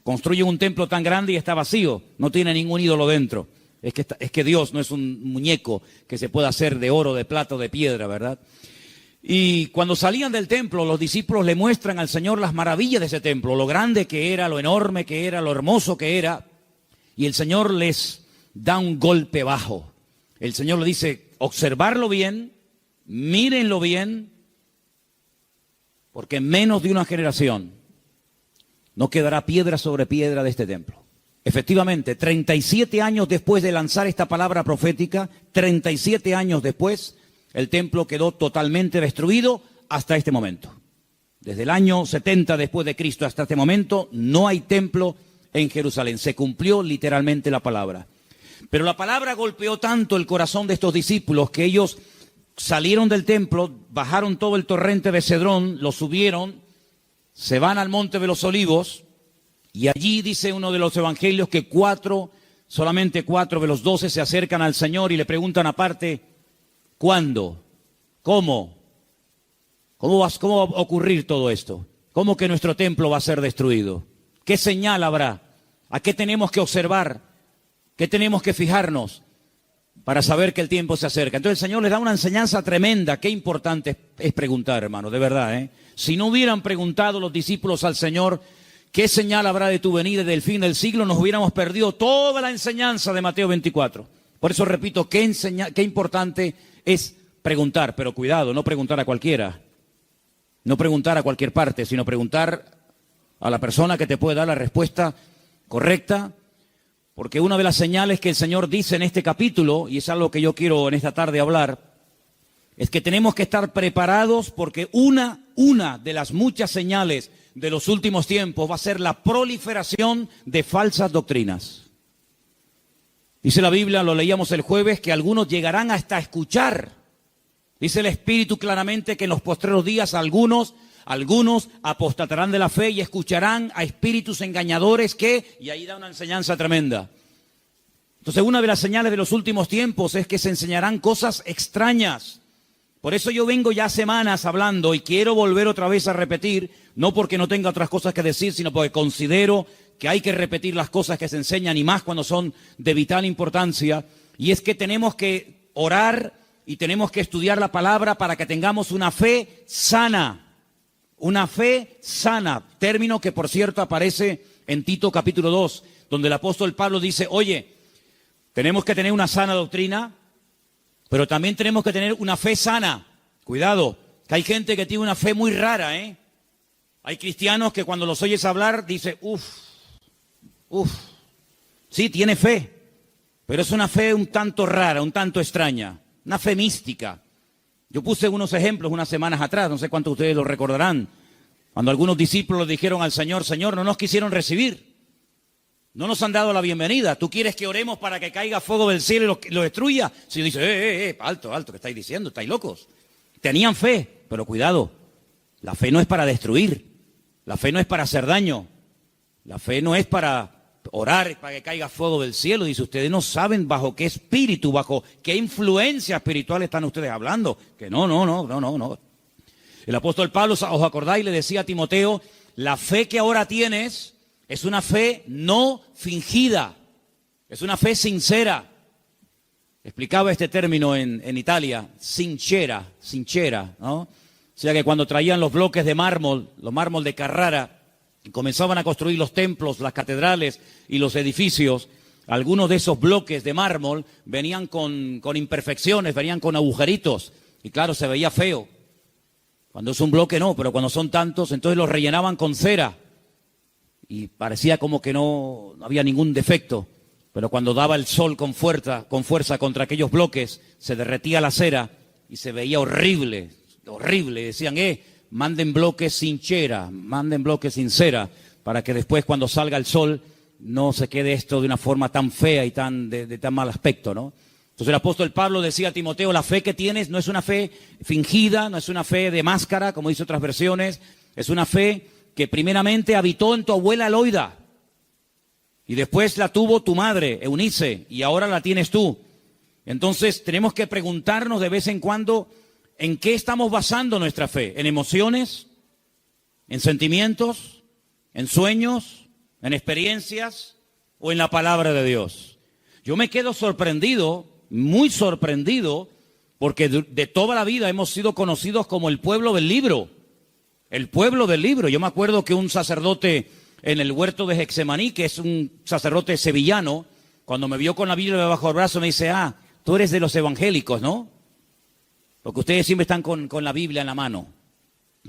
Construyen un templo tan grande y está vacío, no tiene ningún ídolo dentro. Es que Dios no es un muñeco que se pueda hacer de oro, de plata o de piedra, ¿verdad? Y cuando salían del templo, los discípulos le muestran al Señor las maravillas de ese templo, lo grande que era, lo enorme que era, lo hermoso que era. Y el Señor les da un golpe bajo. El Señor le dice, observarlo bien, mírenlo bien, porque en menos de una generación no quedará piedra sobre piedra de este templo. Efectivamente, 37 años después de lanzar esta palabra profética, 37 años después, el templo quedó totalmente destruido hasta este momento. Desde el año 70 después de Cristo hasta este momento, no hay templo en Jerusalén. Se cumplió literalmente la palabra. Pero la palabra golpeó tanto el corazón de estos discípulos que ellos salieron del templo, bajaron todo el torrente de Cedrón, lo subieron, se van al Monte de los Olivos, y allí dice uno de los evangelios que solamente 4 de los 12 se acercan al Señor y le preguntan aparte, ¿cuándo? ¿Cómo? ¿Cómo va a ocurrir todo esto? ¿Cómo que nuestro templo va a ser destruido? ¿Qué señal habrá? ¿A qué tenemos que observar? ¿Qué tenemos que fijarnos para saber que el tiempo se acerca? Entonces el Señor les da una enseñanza tremenda. Qué importante es preguntar, hermano, de verdad, ¿eh? Si no hubieran preguntado los discípulos al Señor, ¿qué señal habrá de tu venida y del fin del siglo? Nos hubiéramos perdido toda la enseñanza de Mateo 24. Por eso repito, qué importante es preguntar, pero cuidado, no preguntar a cualquiera, no preguntar a cualquier parte, sino preguntar a la persona que te puede dar la respuesta correcta, porque una de las señales que el Señor dice en este capítulo, y es algo que yo quiero en esta tarde hablar, es que tenemos que estar preparados porque una de las muchas señales de los últimos tiempos va a ser la proliferación de falsas doctrinas. Dice la Biblia, lo leíamos el jueves, que algunos llegarán hasta escuchar. Dice el Espíritu claramente que en los postreros días algunos apostatarán de la fe y escucharán a espíritus engañadores y ahí da una enseñanza tremenda. Entonces, una de las señales de los últimos tiempos es que se enseñarán cosas extrañas. Por eso yo vengo ya semanas hablando y quiero volver otra vez a repetir, no porque no tenga otras cosas que decir, sino porque considero que hay que repetir las cosas que se enseñan y más cuando son de vital importancia. Y es que tenemos que orar y tenemos que estudiar la palabra para que tengamos una fe sana. Una fe sana, término que por cierto aparece en Tito capítulo 2, donde el apóstol Pablo dice, oye, tenemos que tener una sana doctrina, pero también tenemos que tener una fe sana. Cuidado, que hay gente que tiene una fe muy rara, ¿eh? Hay cristianos que cuando los oyes hablar, dice, sí, tiene fe, pero es una fe un tanto rara, un tanto extraña, una fe mística. Yo puse unos ejemplos unas semanas atrás, no sé cuántos de ustedes lo recordarán, cuando algunos discípulos le dijeron al Señor, Señor, no nos quisieron recibir, no nos han dado la bienvenida, ¿tú quieres que oremos para que caiga fuego del cielo y lo destruya? Si dice, alto, ¿qué estáis diciendo? ¿Estáis locos? Tenían fe, pero cuidado, la fe no es para destruir, la fe no es para hacer daño, la fe no es para orar para que caiga fuego del cielo. Dice, ustedes no saben bajo qué espíritu, bajo qué influencia espiritual están ustedes hablando. Que no. El apóstol Pablo, ¿os acordáis? Le decía a Timoteo, la fe que ahora tienes es una fe no fingida, es una fe sincera. Explicaba este término en Italia, sincera, ¿no? O sea que cuando traían los bloques de mármol, los mármol de Carrara, y comenzaban a construir los templos, las catedrales y los edificios, algunos de esos bloques de mármol venían con imperfecciones, venían con agujeritos, y claro, se veía feo. Cuando es un bloque no, pero cuando son tantos, entonces los rellenaban con cera, y parecía como que no había ningún defecto, pero cuando daba el sol con fuerza contra aquellos bloques, se derretía la cera y se veía horrible, decían, manden bloques sin cera, manden bloques sin cera, para que después cuando salga el sol no se quede esto de una forma tan fea y de tan mal aspecto, ¿no? Entonces el apóstol Pablo decía a Timoteo, la fe que tienes no es una fe fingida, no es una fe de máscara, como dice otras versiones, es una fe que primeramente habitó en tu abuela Loida, y después la tuvo tu madre, Eunice, y ahora la tienes tú. Entonces tenemos que preguntarnos de vez en cuando, ¿en qué estamos basando nuestra fe? ¿En emociones? ¿En sentimientos? ¿En sueños? en experiencias o en la palabra de Dios. Yo me quedo sorprendido, muy sorprendido, porque de toda la vida hemos sido conocidos como el pueblo del libro. El pueblo del libro. Yo me acuerdo que un sacerdote en el huerto de Getsemaní, que es un sacerdote sevillano, cuando me vio con la Biblia bajo el brazo, me dice, tú eres de los evangélicos, ¿no? Porque ustedes siempre están con la Biblia en la mano.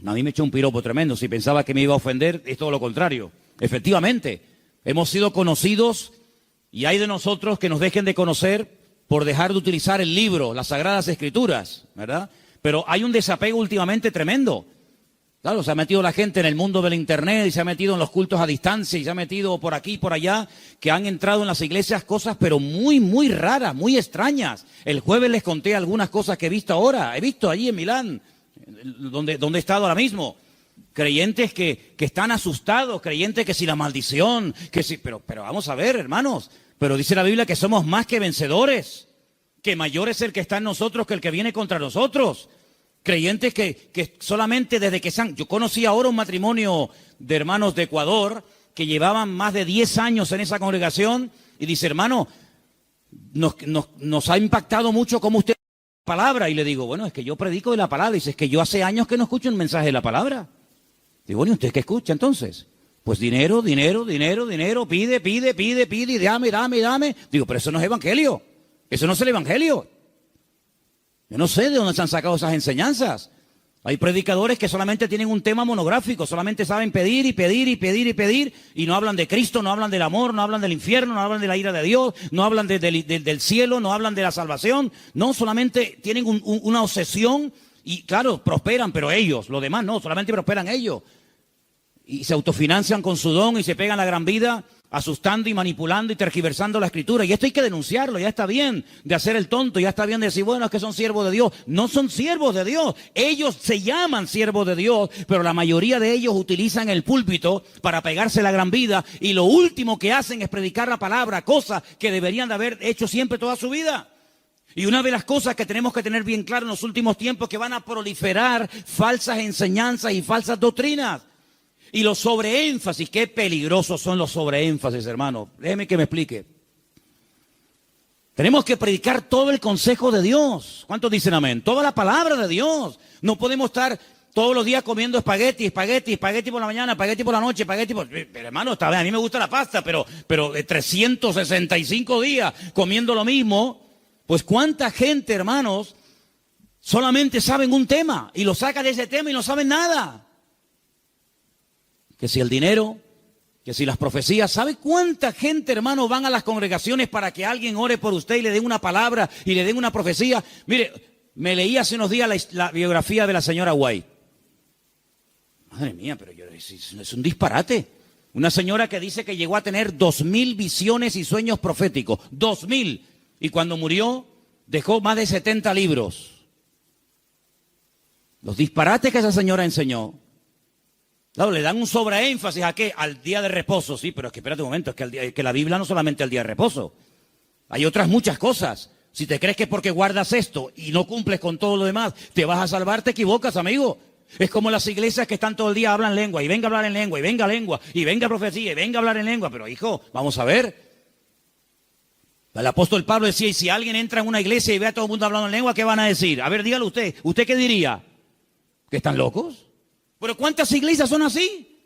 A mí me echó un piropo tremendo. Si pensaba que me iba a ofender, es todo lo contrario. Efectivamente, hemos sido conocidos y hay de nosotros que nos dejen de conocer por dejar de utilizar el libro, las Sagradas Escrituras, ¿verdad? Pero hay un desapego últimamente tremendo. Claro, se ha metido la gente en el mundo del internet y se ha metido en los cultos a distancia y se ha metido por aquí y por allá, que han entrado en las iglesias cosas pero muy, muy raras, muy extrañas. El jueves les conté algunas cosas que he visto ahora. He visto allí en Milán, donde he estado ahora mismo. Creyentes que están asustados, creyentes que si la maldición, que si... Pero vamos a ver, hermanos, pero dice la Biblia que somos más que vencedores, que mayor es el que está en nosotros que el que viene contra nosotros. Creyentes que solamente desde que Yo conocí ahora un matrimonio de hermanos de Ecuador que llevaban más de 10 años en esa congregación y dice, hermano, nos ha impactado mucho cómo usted la palabra. Y le digo, bueno, es que yo predico de la palabra. Y dice, es que yo hace años que no escucho un mensaje de la palabra. Digo, bueno, ¿y usted qué escucha entonces? Pues dinero, pide, y dame. Digo, pero eso no es evangelio. Eso no es el evangelio. Yo no sé de dónde se han sacado esas enseñanzas. Hay predicadores que solamente tienen un tema monográfico, solamente saben pedir y no hablan de Cristo, no hablan del amor, no hablan del infierno, no hablan de la ira de Dios, no hablan del cielo, no hablan de la salvación. No, solamente tienen una obsesión y claro, prosperan, pero ellos, los demás no, solamente prosperan ellos. Y se autofinancian con su don y se pegan la gran vida asustando y manipulando y tergiversando la Escritura. Y esto hay que denunciarlo, ya está bien de hacer el tonto, ya está bien de decir, bueno, es que son siervos de Dios. No son siervos de Dios, ellos se llaman siervos de Dios, pero la mayoría de ellos utilizan el púlpito para pegarse la gran vida y lo último que hacen es predicar la palabra, cosa que deberían de haber hecho siempre toda su vida. Y una de las cosas que tenemos que tener bien claro en los últimos tiempos es que van a proliferar falsas enseñanzas y falsas doctrinas. Y los sobreénfasis, qué peligrosos son los sobreénfasis, hermano. Déjeme que me explique. Tenemos que predicar todo el consejo de Dios. ¿Cuántos dicen amén? Toda la palabra de Dios. No podemos estar todos los días comiendo espagueti por la mañana, espagueti por la noche, Pero hermano, está bien, a mí me gusta la pasta, pero de 365 días comiendo lo mismo, pues cuánta gente, hermanos, solamente saben un tema y lo sacan de ese tema y no saben nada. Que si el dinero, que si las profecías, ¿sabe cuánta gente, hermano, van a las congregaciones para que alguien ore por usted y le den una palabra y le den una profecía? Mire, me leí hace unos días la biografía de la señora White. Madre mía, pero es un disparate. Una señora que dice que llegó a tener 2000 visiones y sueños proféticos. 2000. Y cuando murió, dejó más de 70 libros. Los disparates que esa señora enseñó. Claro, le dan un sobreénfasis ¿a qué? Al día de reposo, sí, pero es que espérate un momento, es que la Biblia no solamente el día de reposo. Hay otras muchas cosas. Si te crees que porque guardas esto y no cumples con todo lo demás, te vas a salvar, te equivocas, amigo. Es como las iglesias que están todo el día, hablan lengua, y venga a hablar en lengua, y venga profecía, y venga a hablar en lengua. Pero hijo, vamos a ver. El apóstol Pablo decía, y si alguien entra en una iglesia y ve a todo el mundo hablando en lengua, ¿qué van a decir? A ver, dígalo usted. ¿Usted qué diría? ¿Que están locos? Pero ¿cuántas iglesias son así?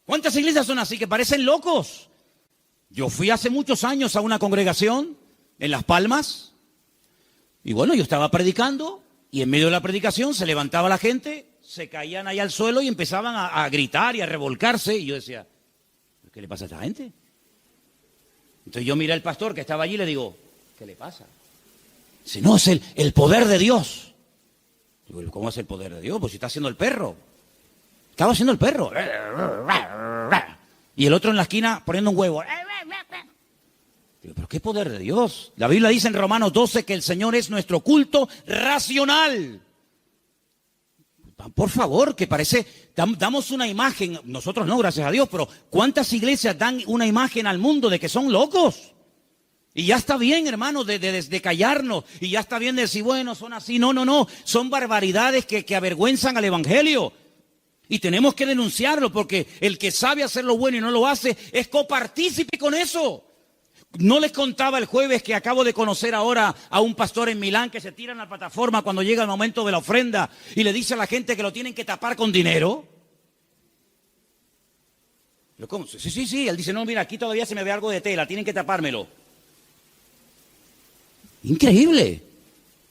¿Cuántas iglesias son así que parecen locos? Yo fui hace muchos años a una congregación en Las Palmas y bueno, yo estaba predicando y en medio de la predicación se levantaba la gente, se caían ahí al suelo y empezaban a gritar y a revolcarse y yo decía, ¿qué le pasa a esta gente? Entonces yo miré al pastor que estaba allí y le digo, ¿qué le pasa? Dice, no, es el poder de Dios. Digo, ¿cómo es el poder de Dios? Pues si está haciendo el perro. Estaba haciendo el perro. Y el otro en la esquina poniendo un huevo. Digo, ¿pero qué poder de Dios? La Biblia dice en Romanos 12 que el Señor es nuestro culto racional. Por favor, que parece, damos una imagen, nosotros no, gracias a Dios, pero ¿cuántas iglesias dan una imagen al mundo de que son locos? Y ya está bien, hermano, de callarnos, y ya está bien de decir, bueno, son así. No, son barbaridades que avergüenzan al Evangelio. Y tenemos que denunciarlo porque el que sabe hacer lo bueno y no lo hace es copartícipe con eso. No les contaba el jueves que acabo de conocer ahora a un pastor en Milán que se tira en la plataforma cuando llega el momento de la ofrenda y le dice a la gente que lo tienen que tapar con dinero. ¿Cómo? Sí. Él dice, no, mira, aquí todavía se me ve algo de tela, tienen que tapármelo. Increíble.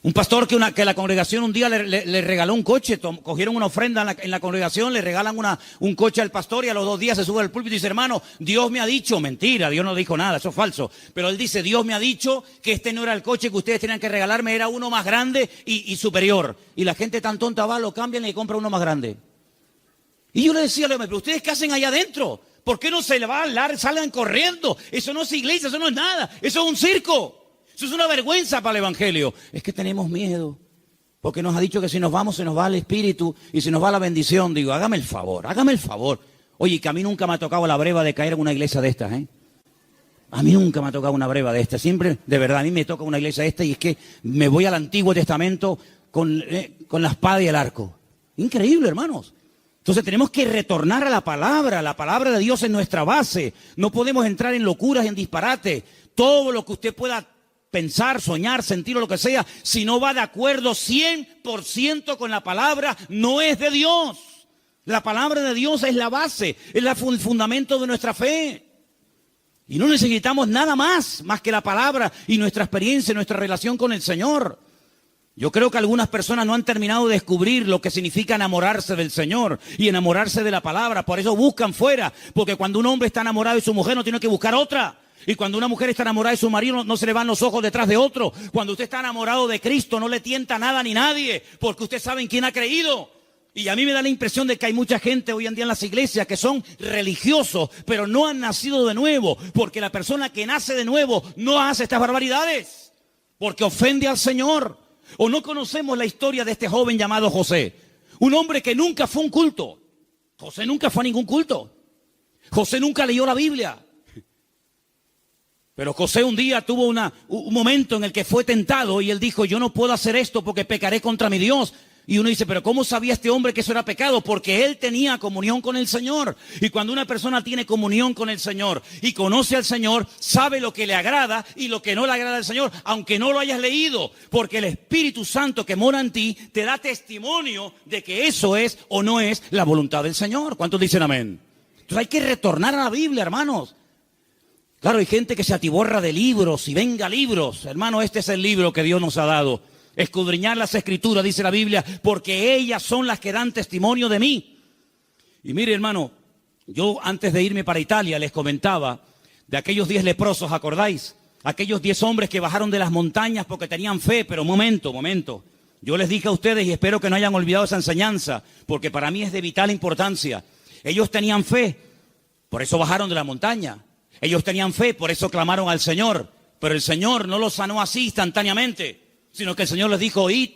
Un pastor que la congregación un día le regaló un coche, cogieron una ofrenda en la congregación, le regalan un coche al pastor y a los 2 días se sube al púlpito y dice, hermano, Dios me ha dicho, mentira, Dios no dijo nada, eso es falso, pero él dice, Dios me ha dicho que este no era el coche que ustedes tenían que regalarme, era uno más grande y superior. Y la gente tan tonta va, lo cambian y compra uno más grande. Y yo le decía, pero ¿ustedes qué hacen allá adentro? ¿Por qué no se le va a hablar, salgan corriendo? Eso no es iglesia, eso no es nada, eso es un circo. Eso es una vergüenza para el evangelio. Es que tenemos miedo, porque nos ha dicho que si nos vamos se nos va el espíritu y se nos va la bendición. Digo, hágame el favor. Oye, que a mí nunca me ha tocado la breva de caer en una iglesia de estas, ¿eh? A mí nunca me ha tocado una breva de estas. Siempre, de verdad, a mí me toca una iglesia de estas y es que me voy al Antiguo Testamento con la espada y el arco. Increíble, hermanos. Entonces tenemos que retornar a la palabra de Dios es nuestra base. No podemos entrar en locuras, en disparate. Todo lo que usted pueda pensar, soñar, sentir o lo que sea, si no va de acuerdo 100% con la palabra, no es de Dios. La palabra de Dios es la base, es el fundamento de nuestra fe. Y no necesitamos nada más que la palabra y nuestra experiencia, nuestra relación con el Señor. Yo creo que algunas personas no han terminado de descubrir lo que significa enamorarse del Señor y enamorarse de la palabra. Por eso buscan fuera, porque cuando un hombre está enamorado de su mujer no tiene que buscar otra. Y cuando una mujer está enamorada de su marido, no se le van los ojos detrás de otro. Cuando usted está enamorado de Cristo, no le tienta nada ni nadie, porque usted sabe en quién ha creído. Y a mí me da la impresión de que hay mucha gente hoy en día en las iglesias que son religiosos, pero no han nacido de nuevo, porque la persona que nace de nuevo no hace estas barbaridades, porque ofende al Señor. O no conocemos la historia de este joven llamado José, un hombre que nunca fue a un culto. José nunca fue a ningún culto. José nunca leyó la Biblia. Pero José un día tuvo un momento en el que fue tentado y él dijo, yo no puedo hacer esto porque pecaré contra mi Dios. Y uno dice, pero ¿cómo sabía este hombre que eso era pecado? Porque él tenía comunión con el Señor. Y cuando una persona tiene comunión con el Señor y conoce al Señor, sabe lo que le agrada y lo que no le agrada al Señor, aunque no lo hayas leído. Porque el Espíritu Santo que mora en ti te da testimonio de que eso es o no es la voluntad del Señor. ¿Cuántos dicen amén? Entonces hay que retornar a la Biblia, hermanos. Claro, hay gente que se atiborra de libros y venga libros. Hermano, este es el libro que Dios nos ha dado. Escudriñar las Escrituras, dice la Biblia, porque ellas son las que dan testimonio de mí. Y mire, hermano, yo antes de irme para Italia les comentaba de aquellos 10 leprosos, ¿acordáis? Aquellos 10 hombres que bajaron de las montañas porque tenían fe, pero momento. Yo les dije a ustedes y espero que no hayan olvidado esa enseñanza, porque para mí es de vital importancia. Ellos tenían fe, por eso bajaron de la montaña. Ellos tenían fe, por eso clamaron al Señor. Pero el Señor no los sanó así instantáneamente, sino que el Señor les dijo, id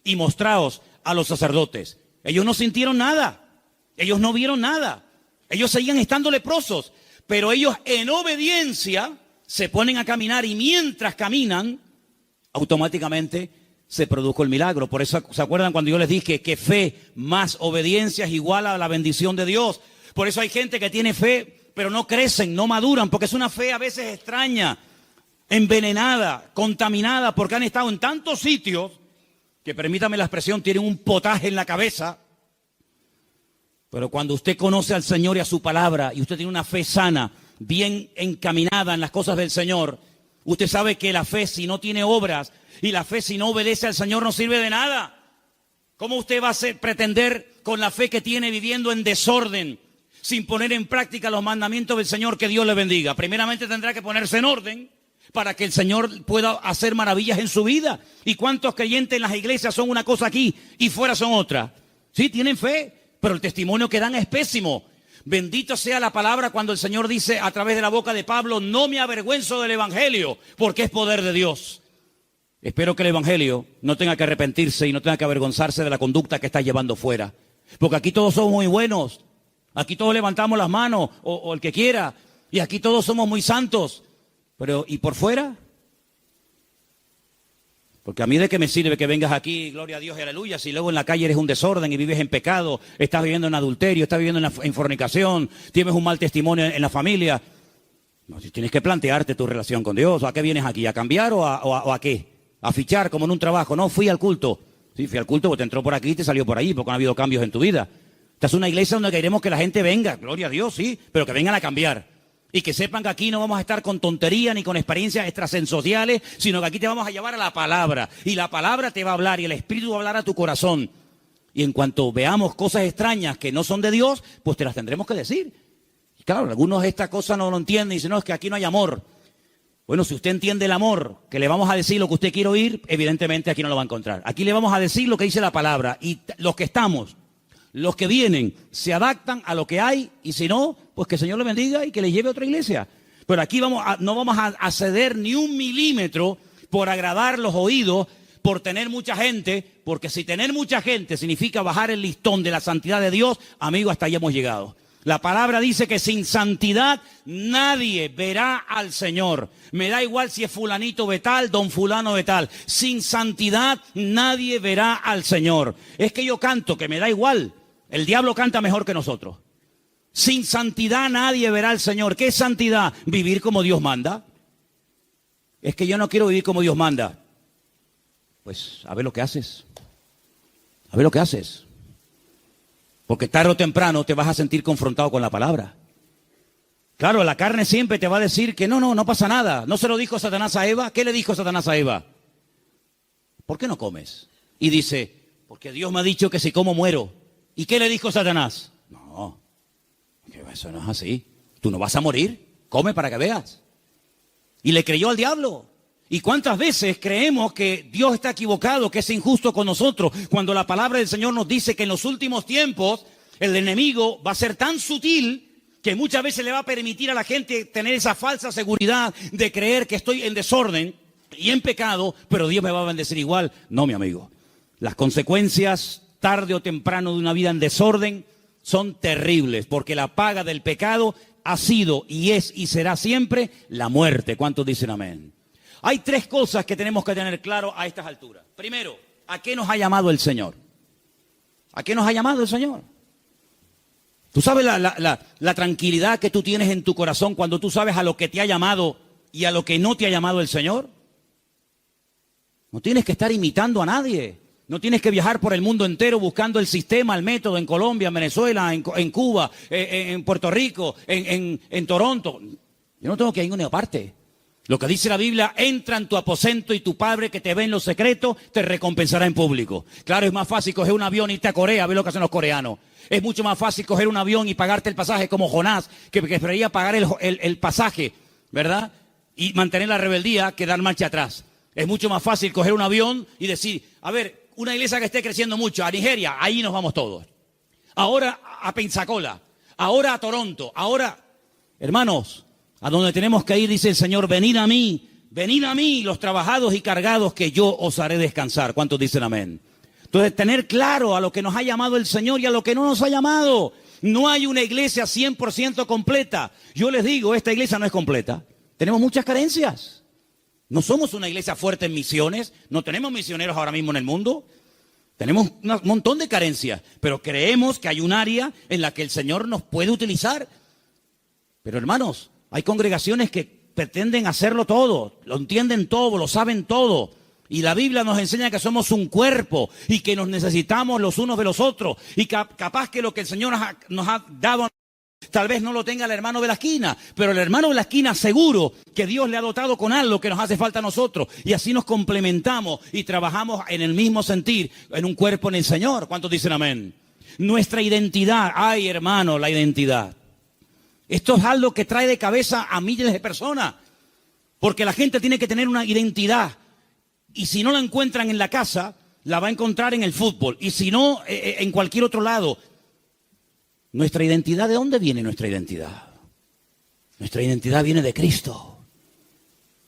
y mostraos a los sacerdotes. Ellos no sintieron nada, ellos no vieron nada, ellos seguían estando leprosos, pero ellos en obediencia se ponen a caminar y mientras caminan, automáticamente se produjo el milagro. Por eso, ¿se acuerdan cuando yo les dije que fe más obediencia es igual a la bendición de Dios? Por eso hay gente que tiene fe, pero no crecen, no maduran, porque es una fe a veces extraña, envenenada, contaminada, porque han estado en tantos sitios que, permítame la expresión, tienen un potaje en la cabeza. Pero cuando usted conoce al Señor y a su palabra, y usted tiene una fe sana, bien encaminada en las cosas del Señor, usted sabe que la fe, si no tiene obras, y la fe, si no obedece al Señor, no sirve de nada. ¿Cómo usted va a pretender, con la fe que tiene, viviendo en desorden, sin poner en práctica los mandamientos del Señor, que Dios le bendiga? Primeramente tendrá que ponerse en orden para que el Señor pueda hacer maravillas en su vida. ¿Y cuántos creyentes en las iglesias son una cosa aquí y fuera son otra? Sí, tienen fe, pero el testimonio que dan es pésimo. Bendito sea la palabra cuando el Señor dice a través de la boca de Pablo, no me avergüenzo del evangelio, porque es poder de Dios. Espero que el evangelio no tenga que arrepentirse y no tenga que avergonzarse de la conducta que está llevando fuera. Porque aquí todos somos muy buenos. Aquí todos levantamos las manos, o el que quiera, y aquí todos somos muy santos. Pero, ¿y por fuera? Porque a mí de qué me sirve que vengas aquí, gloria a Dios y aleluya, si luego en la calle eres un desorden y vives en pecado, estás viviendo en adulterio, estás viviendo en fornicación, tienes un mal testimonio en la familia. No, si tienes que plantearte tu relación con Dios. ¿A qué vienes aquí? ¿A cambiar o a qué? ¿A fichar como en un trabajo? No, fui al culto. Sí, fui al culto porque te entró por aquí y te salió por ahí, porque no ha habido cambios en tu vida. Esta es una iglesia donde queremos que la gente venga, gloria a Dios, sí, pero que vengan a cambiar. Y que sepan que aquí no vamos a estar con tonterías ni con experiencias extrasensoriales, sino que aquí te vamos a llevar a la palabra. Y la palabra te va a hablar y el Espíritu va a hablar a tu corazón. Y en cuanto veamos cosas extrañas que no son de Dios, pues te las tendremos que decir. Y claro, algunos esta cosa no lo entienden y dicen, no, es que aquí no hay amor. Bueno, si usted entiende el amor, que le vamos a decir lo que usted quiere oír, evidentemente aquí no lo va a encontrar. Aquí le vamos a decir lo que dice la palabra. Y los que estamos, los que vienen, se adaptan a lo que hay, y si no, pues que el Señor le bendiga y que le lleve a otra iglesia. Pero aquí no vamos a ceder ni un milímetro por agradar los oídos, por tener mucha gente, porque si tener mucha gente significa bajar el listón de la santidad de Dios, amigo, hasta ahí hemos llegado. La palabra dice que sin santidad nadie verá al Señor. Me da igual si es fulanito de tal, don fulano de tal. Sin santidad nadie verá al Señor. Es que yo canto, que me da igual. El diablo canta mejor que nosotros. Sin santidad nadie verá al Señor. ¿Qué es santidad? Vivir como Dios manda. Es que yo no quiero vivir como Dios manda. Pues a ver lo que haces. A ver lo que haces. Porque tarde o temprano te vas a sentir confrontado con la palabra. Claro, la carne siempre te va a decir que no pasa nada. ¿No se lo dijo Satanás a Eva? ¿Qué le dijo Satanás a Eva? ¿Por qué no comes? Y dice, porque Dios me ha dicho que si como muero. ¿Y qué le dijo Satanás? No, que eso no es así. Tú no vas a morir, come para que veas. Y le creyó al diablo. ¿Y cuántas veces creemos que Dios está equivocado, que es injusto con nosotros, cuando la palabra del Señor nos dice que en los últimos tiempos el enemigo va a ser tan sutil que muchas veces le va a permitir a la gente tener esa falsa seguridad de creer que estoy en desorden y en pecado, pero Dios me va a bendecir igual? No, mi amigo. Las consecuencias tarde o temprano de una vida en desorden son terribles, porque la paga del pecado ha sido y es y será siempre la muerte. ¿Cuántos dicen amén? Hay tres cosas que tenemos que tener claro a estas alturas. Primero, ¿a qué nos ha llamado el Señor? ¿A qué nos ha llamado el Señor? ¿Tú sabes la tranquilidad que tú tienes en tu corazón cuando tú sabes a lo que te ha llamado y a lo que no te ha llamado el Señor? No tienes que estar imitando a nadie. No tienes que viajar por el mundo entero buscando el sistema, el método en Colombia, en Venezuela, en Cuba, en Puerto Rico, en Toronto. Yo no tengo que ir a ninguna parte. Lo que dice la Biblia, entra en tu aposento y tu Padre que te ve en lo secreto te recompensará en público. Claro, es más fácil coger un avión y irte a Corea a ver lo que hacen los coreanos. Es mucho más fácil coger un avión y pagarte el pasaje como Jonás, que preferiría pagar el pasaje, ¿verdad? Y mantener la rebeldía que dar marcha atrás. Es mucho más fácil coger un avión y decir, a ver, una iglesia que esté creciendo mucho, a Nigeria, ahí nos vamos todos. Ahora a Pensacola, ahora a Toronto, ahora, hermanos, a donde tenemos que ir, dice el Señor, venid a mí, los trabajados y cargados, que yo os haré descansar. ¿Cuántos dicen amén? Entonces, tener claro a lo que nos ha llamado el Señor y a lo que no nos ha llamado. No hay una iglesia 100% completa. Yo les digo, esta iglesia no es completa. Tenemos muchas carencias. No somos una iglesia fuerte en misiones, no tenemos misioneros ahora mismo en el mundo. Tenemos un montón de carencias, pero creemos que hay un área en la que el Señor nos puede utilizar. Pero hermanos, hay congregaciones que pretenden hacerlo todo, lo entienden todo, lo saben todo. Y la Biblia nos enseña que somos un cuerpo y que nos necesitamos los unos de los otros. Y capaz que lo que el Señor nos ha dado, tal vez no lo tenga el hermano de la esquina, pero el hermano de la esquina seguro que Dios le ha dotado con algo que nos hace falta a nosotros. Y así nos complementamos y trabajamos en el mismo sentir, en un cuerpo en el Señor. ¿Cuántos dicen amén? Nuestra identidad, ay hermano, la identidad. Esto es algo que trae de cabeza a miles de personas, porque la gente tiene que tener una identidad, y si no la encuentran en la casa, la va a encontrar en el fútbol, y si no, en cualquier otro lado. ¿Nuestra identidad? ¿De dónde viene nuestra identidad? Nuestra identidad viene de Cristo.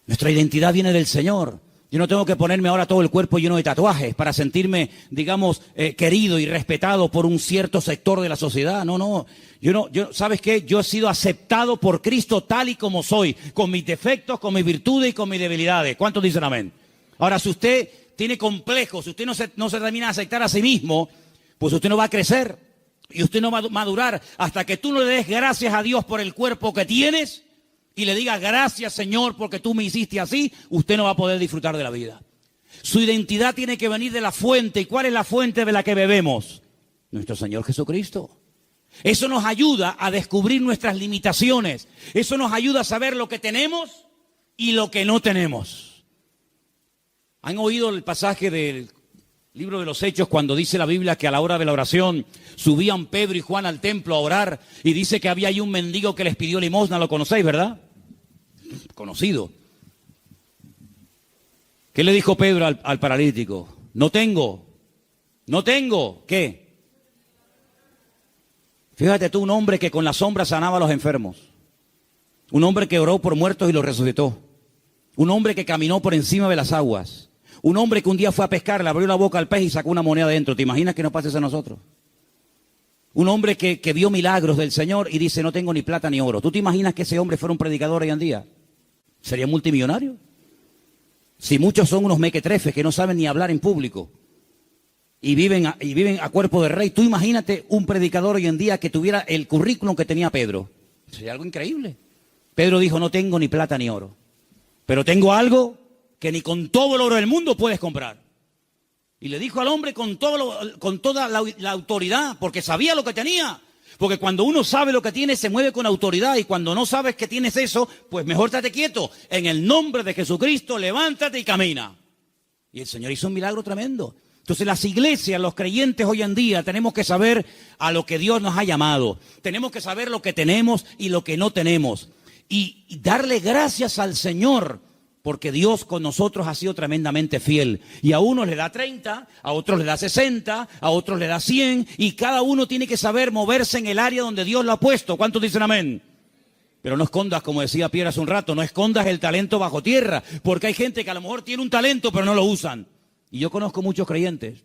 Nuestra identidad viene del Señor. Yo no tengo que ponerme ahora todo el cuerpo lleno de tatuajes para sentirme, digamos, querido y respetado por un cierto sector de la sociedad. No. ¿Sabes qué? Yo he sido aceptado por Cristo tal y como soy, con mis defectos, con mis virtudes y con mis debilidades. ¿Cuántos dicen amén? Ahora, si usted tiene complejos, si usted no se termina de aceptar a sí mismo, pues usted no va a crecer y usted no va a madurar hasta que tú no le des gracias a Dios por el cuerpo que tienes y le digas gracias, Señor, porque tú me hiciste así, usted no va a poder disfrutar de la vida. Su identidad tiene que venir de la fuente. ¿Y cuál es la fuente de la que bebemos? Nuestro Señor Jesucristo. Eso nos ayuda a descubrir nuestras limitaciones. Eso nos ayuda a saber lo que tenemos y lo que no tenemos. ¿Han oído el pasaje del libro de los Hechos cuando dice la Biblia que a la hora de la oración subían Pedro y Juan al templo a orar y dice que había ahí un mendigo que les pidió limosna? Lo conocéis, ¿verdad? Conocido. ¿Qué le dijo Pedro al paralítico? No tengo. ¿Qué? Fíjate tú, un hombre que con la sombra sanaba a los enfermos. Un hombre que oró por muertos y los resucitó. Un hombre que caminó por encima de las aguas. Un hombre que un día fue a pescar, le abrió la boca al pez y sacó una moneda dentro. ¿Te imaginas que nos pase eso a nosotros? Un hombre que vio milagros del Señor y dice, no tengo ni plata ni oro. ¿Tú te imaginas que ese hombre fuera un predicador hoy en día? ¿Sería multimillonario? Si muchos son unos mequetrefes que no saben ni hablar en público y viven a cuerpo de rey, tú imagínate un predicador hoy en día que tuviera el currículum que tenía Pedro. Sería algo increíble. Pedro dijo, no tengo ni plata ni oro, pero tengo algo que ni con todo el oro del mundo puedes comprar. Y le dijo al hombre con toda la autoridad, porque sabía lo que tenía. Porque cuando uno sabe lo que tiene, se mueve con autoridad. Y cuando no sabes que tienes eso, pues mejor estate quieto. En el nombre de Jesucristo, levántate y camina. Y el Señor hizo un milagro tremendo. Entonces las iglesias, los creyentes hoy en día, tenemos que saber a lo que Dios nos ha llamado. Tenemos que saber lo que tenemos y lo que no tenemos. Y darle gracias al Señor, porque Dios con nosotros ha sido tremendamente fiel. Y a unos le da 30, a otros le da 60, a otros le da 100. Y cada uno tiene que saber moverse en el área donde Dios lo ha puesto. ¿Cuántos dicen amén? Pero no escondas, como decía Pierre hace un rato, no escondas el talento bajo tierra. Porque hay gente que a lo mejor tiene un talento, pero no lo usan. Y yo conozco muchos creyentes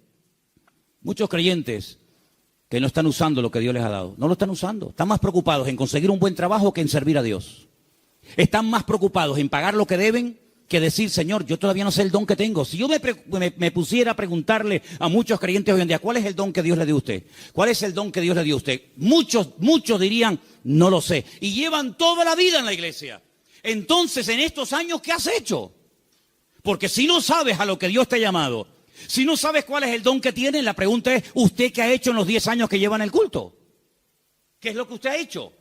que no están usando lo que Dios les ha dado. No lo están usando. Están más preocupados en conseguir un buen trabajo que en servir a Dios. Están más preocupados en pagar lo que deben que decir, Señor, yo todavía no sé el don que tengo. Si yo me pusiera a preguntarle a muchos creyentes hoy en día, ¿cuál es el don que Dios le dio a usted? ¿Cuál es el don que Dios le dio a usted? Muchos dirían, no lo sé. Y llevan toda la vida en la iglesia. Entonces, en estos años, ¿qué has hecho? Porque si no sabes a lo que Dios te ha llamado, si no sabes cuál es el don que tienes, la pregunta es, ¿usted qué ha hecho en los 10 años que lleva en el culto? ¿Qué es lo que usted ha hecho?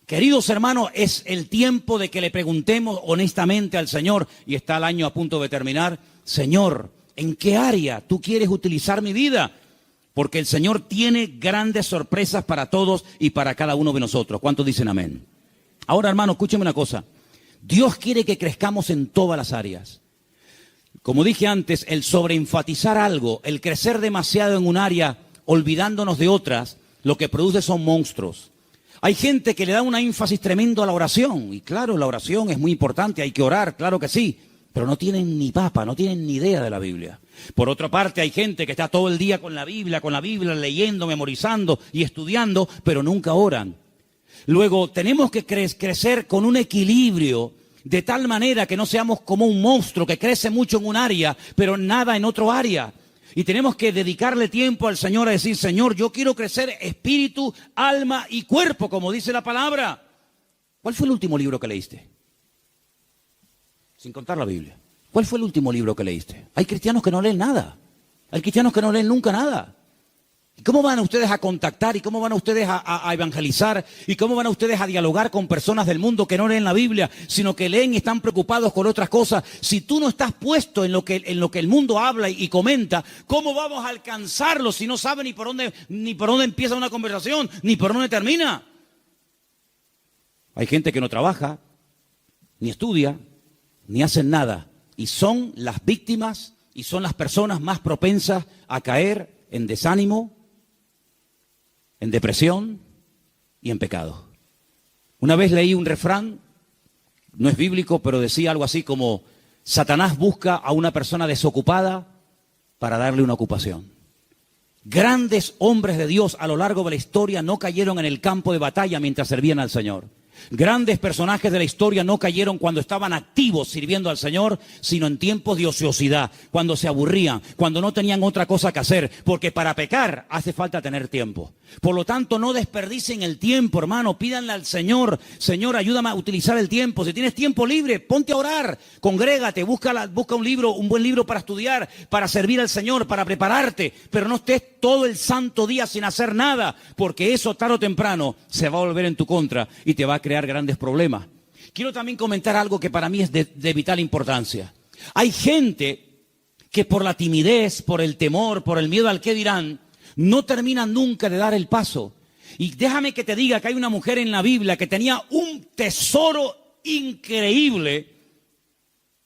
Queridos hermanos, es el tiempo de que le preguntemos honestamente al Señor, y está el año a punto de terminar, Señor, ¿en qué área tú quieres utilizar mi vida? Porque el Señor tiene grandes sorpresas para todos y para cada uno de nosotros. ¿Cuántos dicen amén? Ahora, hermano, escúcheme una cosa. Dios quiere que crezcamos en todas las áreas. Como dije antes, el sobreenfatizar algo, el crecer demasiado en un área, olvidándonos de otras, lo que produce son monstruos. Hay gente que le da un énfasis tremendo a la oración. Y claro, la oración es muy importante, hay que orar, claro que sí. Pero no tienen ni papa, no tienen ni idea de la Biblia. Por otra parte, hay gente que está todo el día con la Biblia, leyendo, memorizando y estudiando, pero nunca oran. Luego, tenemos que crecer con un equilibrio, de tal manera que no seamos como un monstruo que crece mucho en un área, pero nada en otro área. Y tenemos que dedicarle tiempo al Señor a decir, Señor, yo quiero crecer espíritu, alma y cuerpo, como dice la palabra. ¿Cuál fue el último libro que leíste? Sin contar la Biblia. ¿Cuál fue el último libro que leíste? Hay cristianos que no leen nada. Hay cristianos que no leen nunca nada. ¿Y cómo van ustedes a contactar? ¿Y cómo van ustedes a evangelizar? ¿Y cómo van ustedes a dialogar con personas del mundo que no leen la Biblia, sino que leen y están preocupados con otras cosas? Si tú no estás puesto en lo que el mundo habla y comenta, ¿cómo vamos a alcanzarlos si no saben ni por dónde empieza una conversación, ni por dónde termina? Hay gente que no trabaja, ni estudia, ni hacen nada. Y son las víctimas y son las personas más propensas a caer en desánimo, en depresión y en pecado. Una vez leí un refrán, no es bíblico, pero decía algo así como, Satanás busca a una persona desocupada para darle una ocupación. Grandes hombres de Dios a lo largo de la historia no cayeron en el campo de batalla mientras servían al Señor. Grandes personajes de la historia no cayeron cuando estaban activos sirviendo al Señor, sino en tiempos de ociosidad, cuando se aburrían, cuando no tenían otra cosa que hacer, porque para pecar hace falta tener tiempo. Por lo tanto, no desperdicien el tiempo, hermano, pídanle al Señor: Señor, ayúdame a utilizar el tiempo. Si tienes tiempo libre, ponte a orar, congrégate, busca un libro, un buen libro para estudiar, para servir al Señor, para prepararte, pero no estés todo el santo día sin hacer nada, porque eso tarde o temprano se va a volver en tu contra y te va a crear grandes problemas. Quiero también comentar algo que para mí es de vital importancia. Hay gente que por la timidez, por el temor, por el miedo al qué dirán, no terminan nunca de dar el paso. Y déjame que te diga que hay una mujer en la Biblia que tenía un tesoro increíble,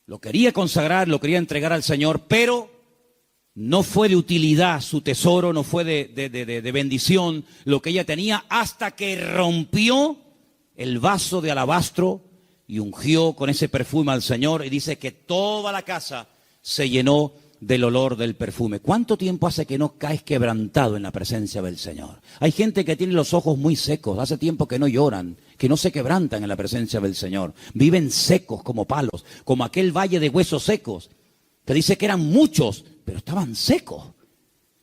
lo quería consagrar, lo quería entregar al Señor, pero no fue de utilidad su tesoro, no fue de bendición lo que ella tenía, hasta que rompió el vaso de alabastro y ungió con ese perfume al Señor, y dice que toda la casa se llenó del olor del perfume. ¿Cuánto tiempo hace que no caes quebrantado en la presencia del Señor? Hay gente que tiene los ojos muy secos, hace tiempo que no lloran, que no se quebrantan en la presencia del Señor. Viven secos como palos, como aquel valle de huesos secos, que dice que eran muchos, pero estaban secos.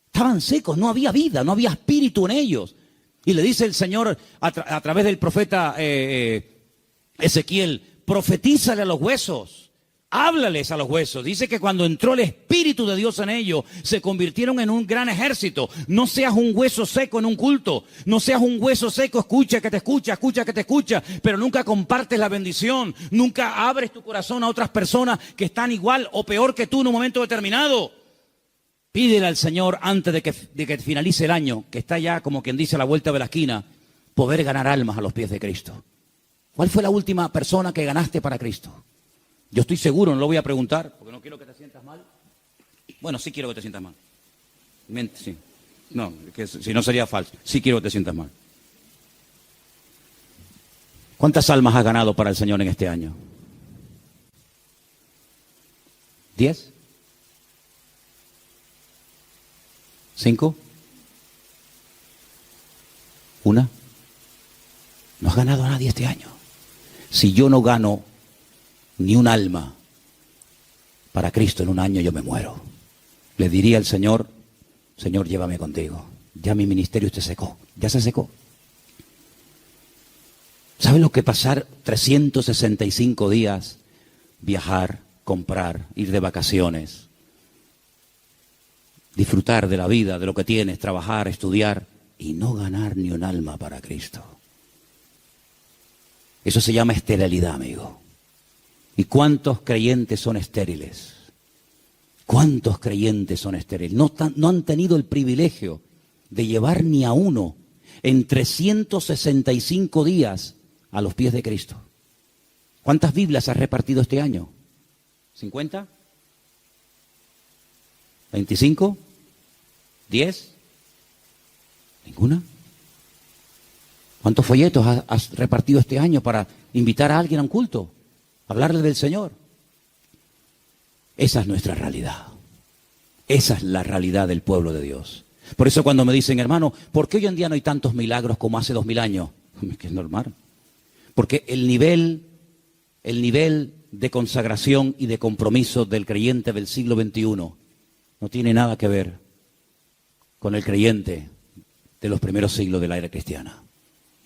Estaban secos, no había vida, no había espíritu en ellos. Y le dice el Señor a través del profeta Ezequiel: profetízale a los huesos. Háblales a los huesos. Dice que cuando entró el Espíritu de Dios en ellos, se convirtieron en un gran ejército. No seas un hueso seco en un culto. No seas un hueso seco, escucha que te escucha, escucha que te escucha, pero nunca compartes la bendición. Nunca abres tu corazón a otras personas que están igual o peor que tú en un momento determinado. Pídele al Señor antes de que finalice el año, que está ya, como quien dice, a la vuelta de la esquina, poder ganar almas a los pies de Cristo. ¿Cuál fue la última persona que ganaste para Cristo? Yo estoy seguro, no lo voy a preguntar, porque no quiero que te sientas mal. Bueno, sí quiero que te sientas mal. Sí. No, que si no sería falso. Sí quiero que te sientas mal. ¿Cuántas almas has ganado para el Señor en este año? ¿10? ¿5? ¿1? No has ganado a nadie este año. Si yo no gano ni un alma para Cristo en un año, yo me muero. Le diría al Señor: Señor, llévame contigo. Ya mi ministerio se secó, ya se secó. ¿Sabe lo que pasar 365 días, viajar, comprar, ir de vacaciones, disfrutar de la vida, de lo que tienes, trabajar, estudiar y no ganar ni un alma para Cristo? Eso se llama esterilidad, amigo. ¿Y cuántos creyentes son estériles? ¿Cuántos creyentes son estériles? No han tenido el privilegio de llevar ni a uno en 365 días a los pies de Cristo. ¿Cuántas Biblias has repartido este año? ¿50? ¿25? ¿10? ¿Ninguna? ¿Cuántos folletos has repartido este año para invitar a alguien a un culto? Hablarle del Señor. Esa es nuestra realidad. Esa es la realidad del pueblo de Dios. Por eso cuando me dicen: hermano, ¿por qué hoy en día no hay tantos milagros como hace 2000 años? Es que es normal. Porque el nivel de consagración y de compromiso del creyente del siglo XXI no tiene nada que ver con el creyente de los primeros siglos de la era cristiana.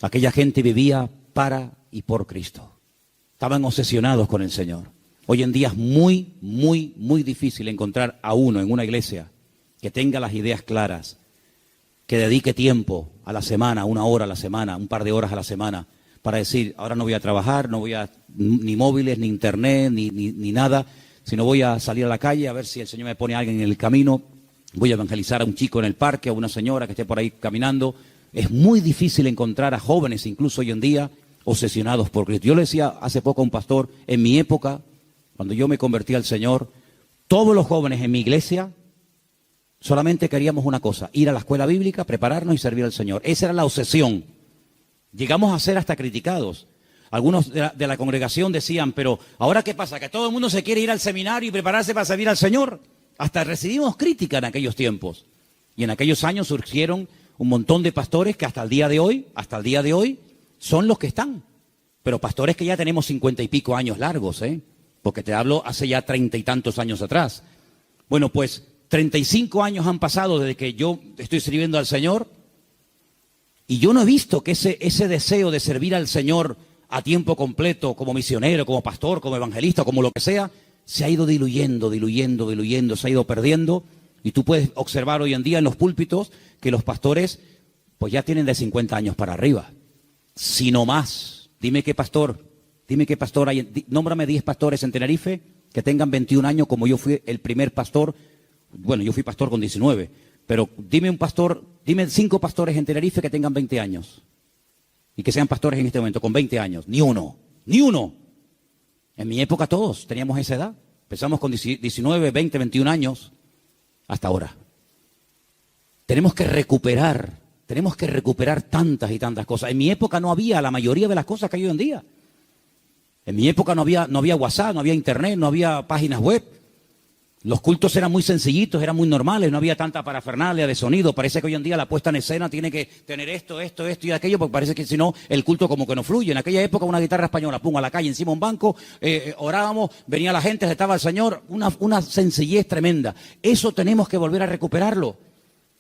Aquella gente vivía para y por Cristo. Estaban obsesionados con el Señor. Hoy en día es muy, muy, muy difícil encontrar a uno en una iglesia que tenga las ideas claras, que dedique tiempo a la semana, 1 hora a la semana, un par de horas a la semana, para decir: ahora no voy a trabajar, no voy a ni móviles, ni internet, ni nada, sino voy a salir a la calle a ver si el Señor me pone a alguien en el camino, voy a evangelizar a un chico en el parque, a una señora que esté por ahí caminando. Es muy difícil encontrar a jóvenes, incluso hoy en día, obsesionados por Cristo. Yo le decía hace poco a un pastor: en mi época, cuando yo me convertí al Señor, todos los jóvenes en mi iglesia solamente queríamos una cosa: ir a la escuela bíblica, prepararnos y servir al Señor. Esa era la obsesión. Llegamos a ser hasta criticados. Algunos de la congregación decían: pero ¿ahora qué pasa? ¿Que todo el mundo se quiere ir al seminario y prepararse para servir al Señor? Hasta recibimos crítica en aquellos tiempos. Y en aquellos años surgieron un montón de pastores que hasta el día de hoy, son los que están. Pero pastores que ya tenemos 50 y pico años largos, porque te hablo hace ya 30 y tantos años atrás. Bueno, pues 35 años han pasado desde que yo estoy sirviendo al Señor y yo no he visto que ese deseo de servir al Señor a tiempo completo, como misionero, como pastor, como evangelista, como lo que sea, se ha ido diluyendo, se ha ido perdiendo. Y tú puedes observar hoy en día en los púlpitos que los pastores pues ya tienen de 50 años para arriba, si no más. Dime qué pastor hay, nómbrame 10 pastores en Tenerife que tengan 21 años como yo fui el primer pastor. Bueno, yo fui pastor con 19, pero dime 5 pastores en Tenerife que tengan 20 años y que sean pastores en este momento con 20 años. Ni uno. En mi época todos teníamos esa edad. Empezamos con 19, 20, 21 años hasta ahora. Tenemos que recuperar tantas y tantas cosas. En mi época no había la mayoría de las cosas que hay hoy en día. En mi época no había WhatsApp, no había internet, no había páginas web. Los cultos eran muy sencillitos, eran muy normales, no había tanta parafernalia de sonido. Parece que hoy en día la puesta en escena tiene que tener esto y aquello, porque parece que si no, el culto como que no fluye. En aquella época una guitarra española, pum, a la calle, encima un banco, orábamos, venía la gente, estaba el Señor, una sencillez tremenda. Eso tenemos que volver a recuperarlo,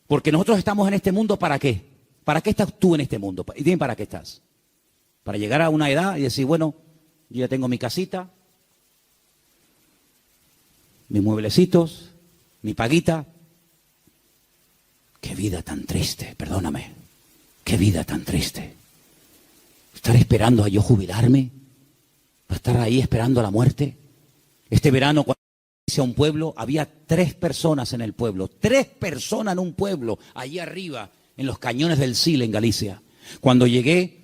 porque nosotros estamos en este mundo, ¿para qué? ¿Para qué estás tú en este mundo? Y dime, ¿para qué estás? Para llegar a una edad y decir, bueno, yo ya tengo mi casita, mis mueblecitos, mi paguita. Qué vida tan triste, perdóname. Qué vida tan triste. Estar esperando a yo jubilarme, para estar ahí esperando la muerte. Este verano, cuando hice a un pueblo, había 3 personas en el pueblo. 3 personas en un pueblo, allí arriba, en los cañones del Sil, en Galicia. Cuando llegué,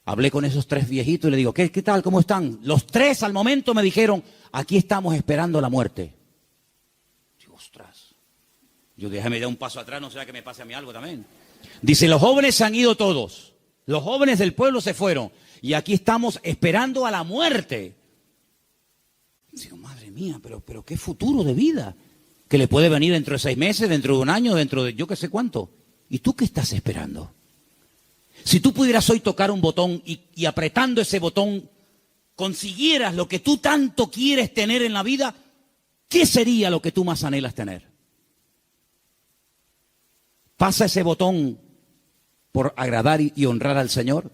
hablé con esos 3 viejitos y le digo, ¿qué tal? ¿Cómo están? Los 3 al momento me dijeron, aquí estamos esperando la muerte. Digo, ostras. Yo déjame dar un paso atrás, no sea que me pase a mí algo también. Dice, los jóvenes se han ido todos. Los jóvenes del pueblo se fueron. Y aquí estamos esperando a la muerte. Digo, madre mía, pero qué futuro de vida. Que le puede venir dentro de 6 meses, dentro de un año, dentro de yo qué sé cuánto. ¿Y tú qué estás esperando? Si tú pudieras hoy tocar un botón y apretando ese botón consiguieras lo que tú tanto quieres tener en la vida, ¿qué sería lo que tú más anhelas tener? ¿Pasa ese botón por agradar y honrar al Señor?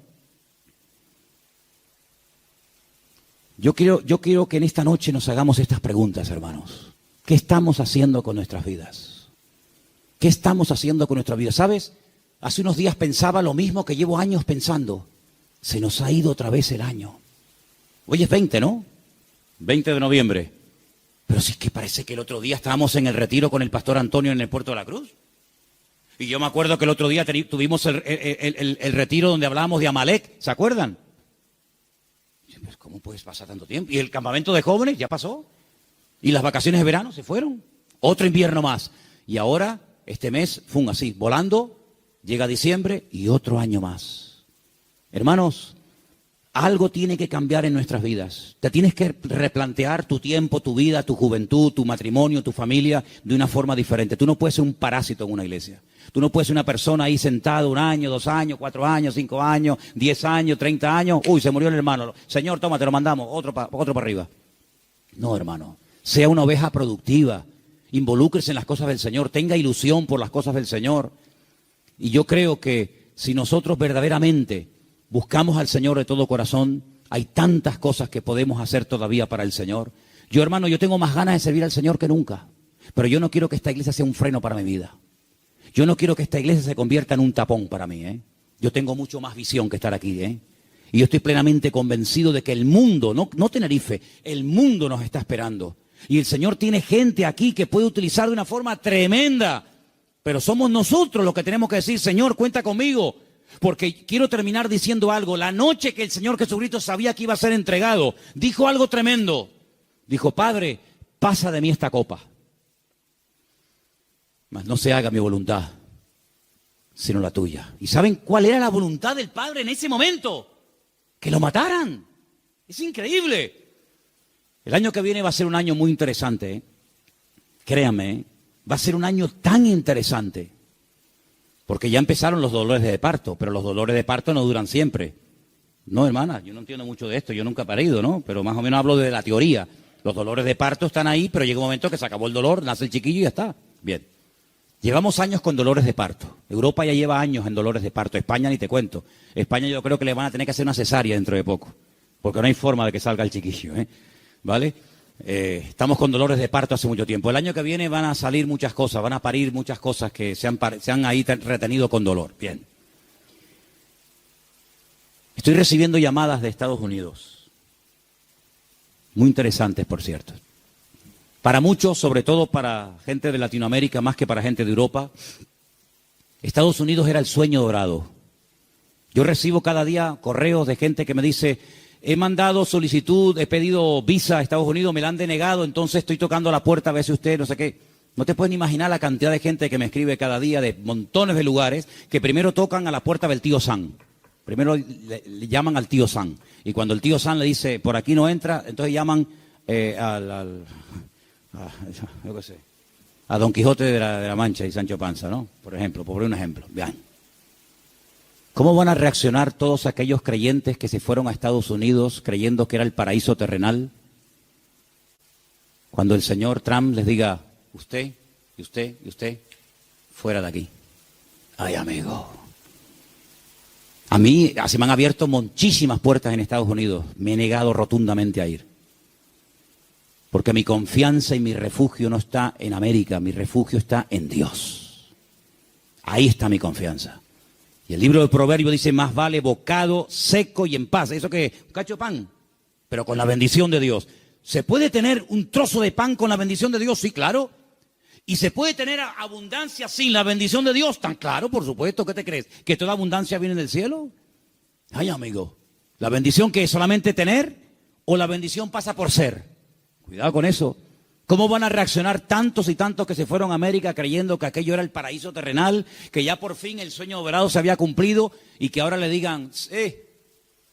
Yo quiero que en esta noche nos hagamos estas preguntas, hermanos. ¿Qué estamos haciendo con nuestras vidas? ¿Qué estamos haciendo con nuestras vidas? ¿Sabes? Hace unos días pensaba lo mismo que llevo años pensando. Se nos ha ido otra vez el año. Hoy es 20, ¿no? 20 de noviembre. Pero si es que parece que el otro día estábamos en el retiro con el pastor Antonio en el Puerto de la Cruz. Y yo me acuerdo que el otro día tuvimos el retiro donde hablábamos de Amalek. ¿Se acuerdan? Pues, ¿cómo puedes pasar tanto tiempo? Y el campamento de jóvenes ya pasó. Y las vacaciones de verano se fueron. Otro invierno más. Y ahora, este mes, así, volando. Llega diciembre y otro año más. Hermanos, algo tiene que cambiar en nuestras vidas. Te tienes que replantear tu tiempo, tu vida, tu juventud, tu matrimonio, tu familia de una forma diferente. Tú no puedes ser un parásito en una iglesia. Tú no puedes ser una persona ahí sentada 1 año, 2 años, 4 años, 5 años, 10 años, 30 años. Uy, se murió el hermano. Señor, toma, te lo mandamos, otro para arriba. No, hermano. Sea una oveja productiva. Involúcrese en las cosas del Señor. Tenga ilusión por las cosas del Señor. Y yo creo que si nosotros verdaderamente buscamos al Señor de todo corazón, hay tantas cosas que podemos hacer todavía para el Señor. Yo, hermano, yo tengo más ganas de servir al Señor que nunca. Pero yo no quiero que esta iglesia sea un freno para mi vida. Yo no quiero que esta iglesia se convierta en un tapón para mí. Yo tengo mucho más visión que estar aquí. Y yo estoy plenamente convencido de que el mundo, no Tenerife, el mundo nos está esperando. Y el Señor tiene gente aquí que puede utilizar de una forma tremenda. Pero somos nosotros los que tenemos que decir, Señor, cuenta conmigo. Porque quiero terminar diciendo algo. La noche que el Señor Jesucristo sabía que iba a ser entregado, dijo algo tremendo. Dijo, Padre, pasa de mí esta copa. Mas no se haga mi voluntad, sino la tuya. ¿Y saben cuál era la voluntad del Padre en ese momento? Que lo mataran. Es increíble. El año que viene va a ser un año muy interesante. Créanme, va a ser un año tan interesante. Porque ya empezaron los dolores de parto, pero los dolores de parto no duran siempre. No, hermana, yo no entiendo mucho de esto, yo nunca he parido, ¿no? Pero más o menos hablo de la teoría. Los dolores de parto están ahí, pero llega un momento que se acabó el dolor, nace el chiquillo y ya está. Bien. Llevamos años con dolores de parto. Europa ya lleva años en dolores de parto. España ni te cuento. España yo creo que le van a tener que hacer una cesárea dentro de poco, porque no hay forma de que salga el chiquillo, ¿eh? ¿Vale? Estamos con dolores de parto hace mucho tiempo. El año que viene van a salir muchas cosas, van a parir muchas cosas que se han ahí retenido con dolor. Bien. Estoy recibiendo llamadas de Estados Unidos, muy interesantes, por cierto. Para muchos, sobre todo para gente de Latinoamérica, más que para gente de Europa, Estados Unidos era el sueño dorado. Yo recibo cada día correos de gente que me dice, he mandado solicitud, he pedido visa a Estados Unidos, me la han denegado, entonces estoy tocando la puerta a ver si usted, no sé qué. No te puedes ni imaginar la cantidad de gente que me escribe cada día de montones de lugares que primero tocan a la puerta del tío Sam. Primero le llaman al tío Sam. Y cuando el tío Sam le dice, por aquí no entra, entonces llaman yo qué sé, a Don Quijote de la Mancha y Sancho Panza, ¿no? Por ejemplo, por un ejemplo. Vean. ¿Cómo van a reaccionar todos aquellos creyentes que se fueron a Estados Unidos creyendo que era el paraíso terrenal? Cuando el señor Trump les diga, usted, y usted, y usted, fuera de aquí. Ay, amigo. A mí se me han abierto muchísimas puertas en Estados Unidos. Me he negado rotundamente a ir. Porque mi confianza y mi refugio no está en América, mi refugio está en Dios. Ahí está mi confianza. Y el libro del Proverbio dice, más vale bocado seco y en paz. ¿Eso qué? Un cacho de pan, pero con la bendición de Dios. ¿Se puede tener un trozo de pan con la bendición de Dios? Sí, claro. ¿Y se puede tener abundancia sin la bendición de Dios? Tan claro, por supuesto. ¿Qué te crees? ¿Que toda abundancia viene del cielo? Ay, amigo. ¿La bendición que es solamente tener o la bendición pasa por ser? Cuidado con eso. ¿Cómo van a reaccionar tantos y tantos que se fueron a América creyendo que aquello era el paraíso terrenal, que ya por fin el sueño dorado se había cumplido y que ahora le digan,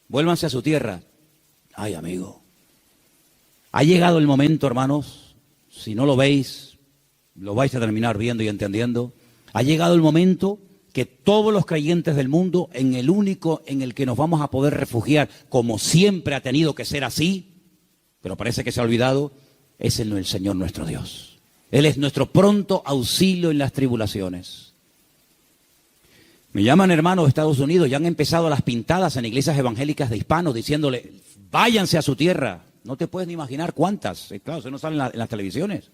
vuélvanse a su tierra? Ay, amigo. Ha llegado el momento, hermanos, si no lo veis, lo vais a terminar viendo y entendiendo. Ha llegado el momento que todos los creyentes del mundo, en el único en el que nos vamos a poder refugiar, como siempre ha tenido que ser así, pero parece que se ha olvidado, es en el Señor nuestro Dios. Él es nuestro pronto auxilio en las tribulaciones. Me llaman hermanos de Estados Unidos, ya han empezado las pintadas en iglesias evangélicas de hispanos diciéndole, váyanse a su tierra. No te puedes ni imaginar cuántas. Claro, eso no sale en las televisiones.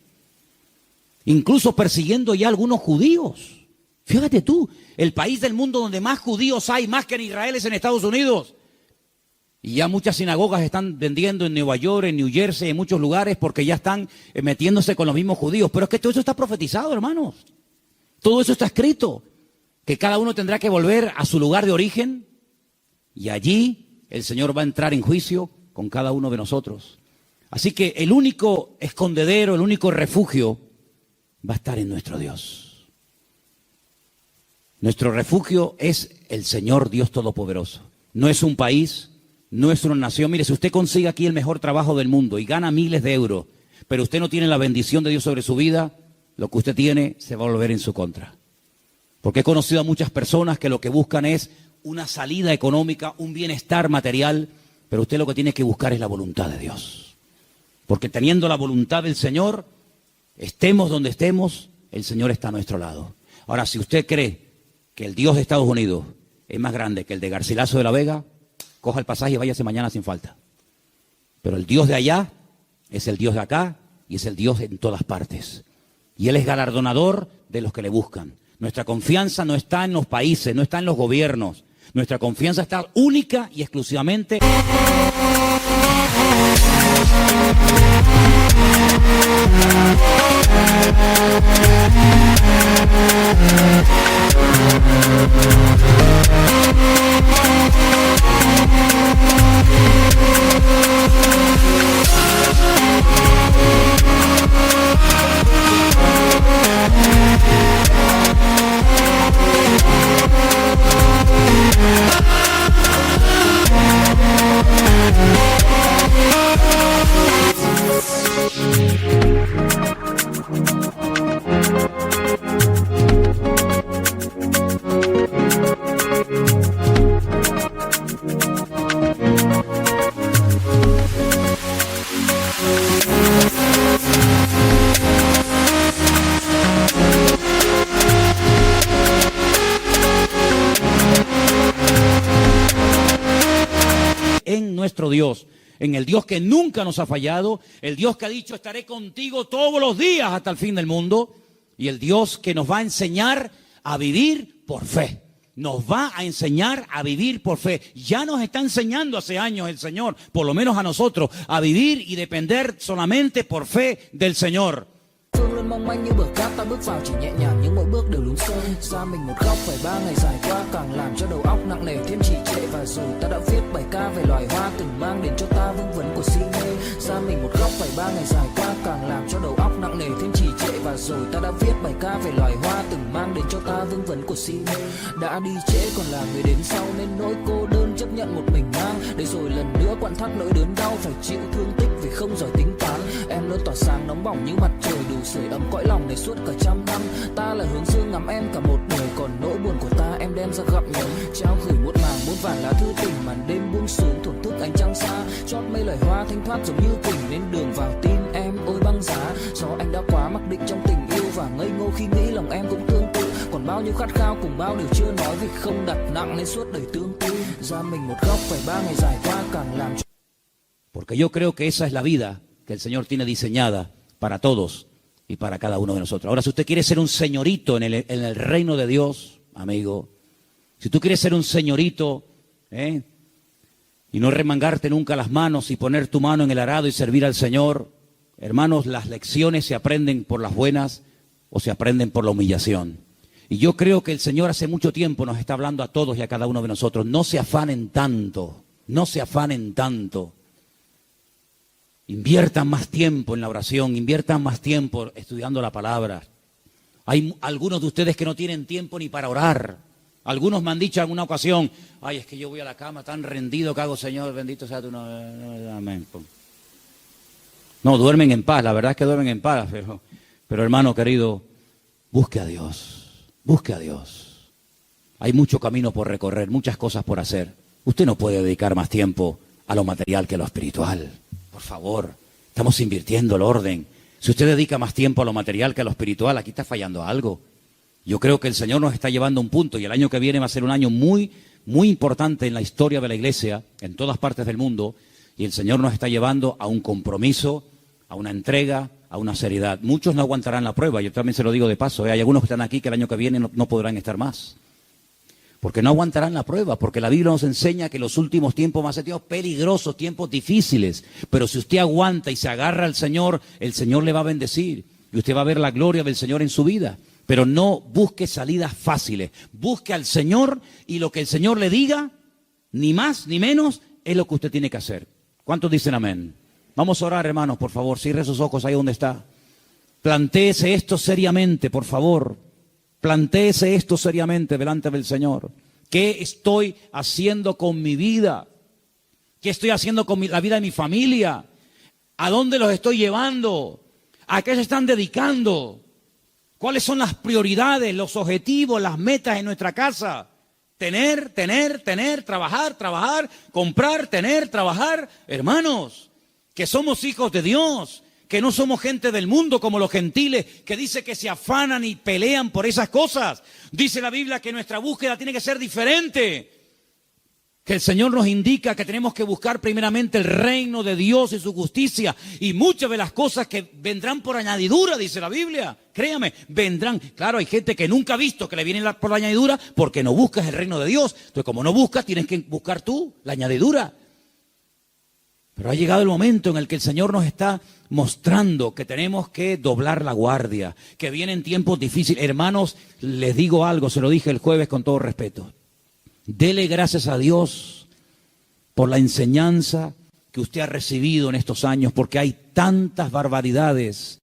Incluso persiguiendo ya a algunos judíos. Fíjate tú, el país del mundo donde más judíos hay, más que en Israel, es en Estados Unidos. Y ya muchas sinagogas están vendiendo en Nueva York, en New Jersey, en muchos lugares, porque ya están metiéndose con los mismos judíos. Pero es que todo eso está profetizado, hermanos. Todo eso está escrito. Que cada uno tendrá que volver a su lugar de origen. Y allí el Señor va a entrar en juicio con cada uno de nosotros. Así que el único escondedero, el único refugio va a estar en nuestro Dios. Nuestro refugio es el Señor Dios Todopoderoso. No es un país, no es una nación. Mire, si usted consigue aquí el mejor trabajo del mundo y gana miles de euros, pero usted no tiene la bendición de Dios sobre su vida, lo que usted tiene se va a volver en su contra. Porque he conocido a muchas personas que lo que buscan es una salida económica, un bienestar material, pero usted lo que tiene que buscar es la voluntad de Dios. Porque teniendo la voluntad del Señor, estemos donde estemos, el Señor está a nuestro lado. Ahora, si usted cree que el Dios de Estados Unidos es más grande que el de Garcilaso de la Vega, coja el pasaje y váyase mañana sin falta. Pero el Dios de allá es el Dios de acá y es el Dios en todas partes. Y Él es galardonador de los que le buscan. Nuestra confianza no está en los países, no está en los gobiernos. Nuestra confianza está única y exclusivamente nuestro Dios, en el Dios que nunca nos ha fallado, el Dios que ha dicho estaré contigo todos los días hasta el fin del mundo, y el Dios que nos va a enseñar a vivir por fe. Nos va a enseñar a vivir por fe. Ya nos está enseñando hace años el Señor, por lo menos a nosotros, a vivir y depender solamente por fe del Señor. Phương luôn mong manh như bờ cát, ta bước vào chỉ nhẹ nhàng nhưng mỗi bước đều lún sâu. Xa mình một góc phải 3 ngày dài qua, càng làm cho đầu óc nặng nề thêm trì trệ. Và rồi ta đã viết bài ca về loài hoa từng mang đến cho ta vương vấn của si mê. Xa mình một góc phải 3 ngày dài qua, càng làm cho đầu óc nặng nề thêm trì trệ. Và rồi ta đã viết bài ca về loài hoa từng mang đến cho ta vương vấn của si mê. Đã đi trễ còn là người đến sau, nên nỗi cô đơn chấp nhận một mình mang. Để rồi lần nữa quặn thắt nỗi đớn đau, phải chịu thương tích vì không giỏi tính toán. Em luôn tỏa sáng nóng bỏng như mặt trời, đủ sưởi ấm cõi lòng này suốt cả trăm năm. Ta là hướng dương ngắm em cả một đời, còn nỗi buồn của ta em đem ra gặm nhấm. Trao gửi muôn màng muôn vàn lá thư tình, màn đêm buông xuống thổn thức ánh trăng xa. Chót mây loài hoa thanh thoát giống như kình, nên đường vào tim em ôi băng giá. Do anh đã quá mặc định trong tình yêu và ngây ngô khi nghĩ lòng em cũng tương tự. Còn bao nhiêu khát khao cùng bao điều chưa nói, vì không đặt nặng nên suốt đời tương tư. Ra mình một góc phải 3 ngày dài qua, càng làm cho... Porque yo creo que esa es la vida que el Señor tiene diseñada para todos y para cada uno de nosotros. Ahora, si usted quiere ser un señorito en el reino de Dios, amigo, si tú quieres ser un señorito, y no remangarte nunca las manos y poner tu mano en el arado y servir al Señor, hermanos, las lecciones se aprenden por las buenas o se aprenden por la humillación. Y yo creo que el Señor hace mucho tiempo nos está hablando a todos y a cada uno de nosotros. No se afanen tanto, no se afanen tanto. Inviertan más tiempo en la oración, inviertan más tiempo estudiando la palabra. Hay algunos de ustedes que no tienen tiempo ni para orar. Algunos me han dicho en una ocasión, ay, es que yo voy a la cama tan rendido que hago, Señor, bendito sea tu nombre. Amén. No, duermen en paz, la verdad es que duermen en paz, pero hermano querido, busque a Dios, busque a Dios. Hay mucho camino por recorrer, muchas cosas por hacer. Usted no puede dedicar más tiempo a lo material que a lo espiritual. Por favor, estamos invirtiendo el orden. Si usted dedica más tiempo a lo material que a lo espiritual, aquí está fallando algo. Yo creo que el Señor nos está llevando a un punto, y el año que viene va a ser un año muy, muy importante en la historia de la Iglesia, en todas partes del mundo, y el Señor nos está llevando a un compromiso, a una entrega, a una seriedad. Muchos no aguantarán la prueba, yo también se lo digo de paso, hay algunos que están aquí que el año que viene no podrán estar más. Porque no aguantarán la prueba, porque la Biblia nos enseña que los últimos tiempos van a ser tiempos peligrosos, tiempos difíciles. Pero si usted aguanta y se agarra al Señor, el Señor le va a bendecir. Y usted va a ver la gloria del Señor en su vida. Pero no busque salidas fáciles. Busque al Señor y lo que el Señor le diga, ni más ni menos, es lo que usted tiene que hacer. ¿Cuántos dicen amén? Vamos a orar, hermanos, por favor. Cierre sus ojos ahí donde está. Plantéese esto seriamente, por favor. Plantéese esto seriamente delante del Señor. ¿Qué estoy haciendo con mi vida? ¿Qué estoy haciendo con la vida de mi familia? ¿A dónde los estoy llevando? ¿A qué se están dedicando? ¿Cuáles son las prioridades, los objetivos, las metas en nuestra casa? Tener, trabajar, comprar, trabajar. Hermanos, que somos hijos de Dios, que no somos gente del mundo como los gentiles, que dice que se afanan y pelean por esas cosas. Dice la Biblia que nuestra búsqueda tiene que ser diferente. Que el Señor nos indica que tenemos que buscar primeramente el reino de Dios y su justicia. Y muchas de las cosas que vendrán por añadidura, dice la Biblia. Créame, vendrán. Claro, hay gente que nunca ha visto que le viene por la añadidura porque no buscas el reino de Dios. Entonces, como no buscas, tienes que buscar tú la añadidura. Pero ha llegado el momento en el que el Señor nos está mostrando que tenemos que doblar la guardia, que vienen tiempos difíciles. Hermanos, les digo algo, se lo dije el jueves con todo respeto. Dele gracias a Dios por la enseñanza que usted ha recibido en estos años, porque hay tantas barbaridades.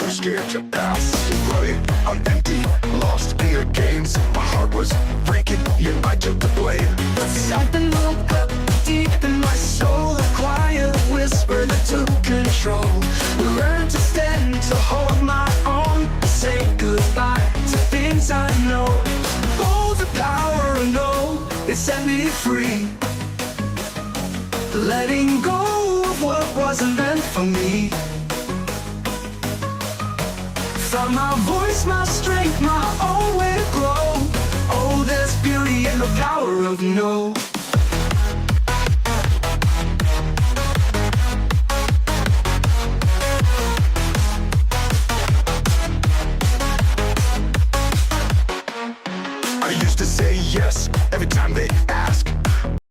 Scared to pass, running, I'm empty, lost in your games. My heart was breaking, you I took the blame. But something woke up deep in my soul, a quiet whisper that took control. Learned to stand, to hold my own, say goodbye to things I know. Oh, the power I know, it set me free. Letting go of what wasn't meant for me. Found my voice, my strength, my own way to grow. Oh, there's beauty in the power of no.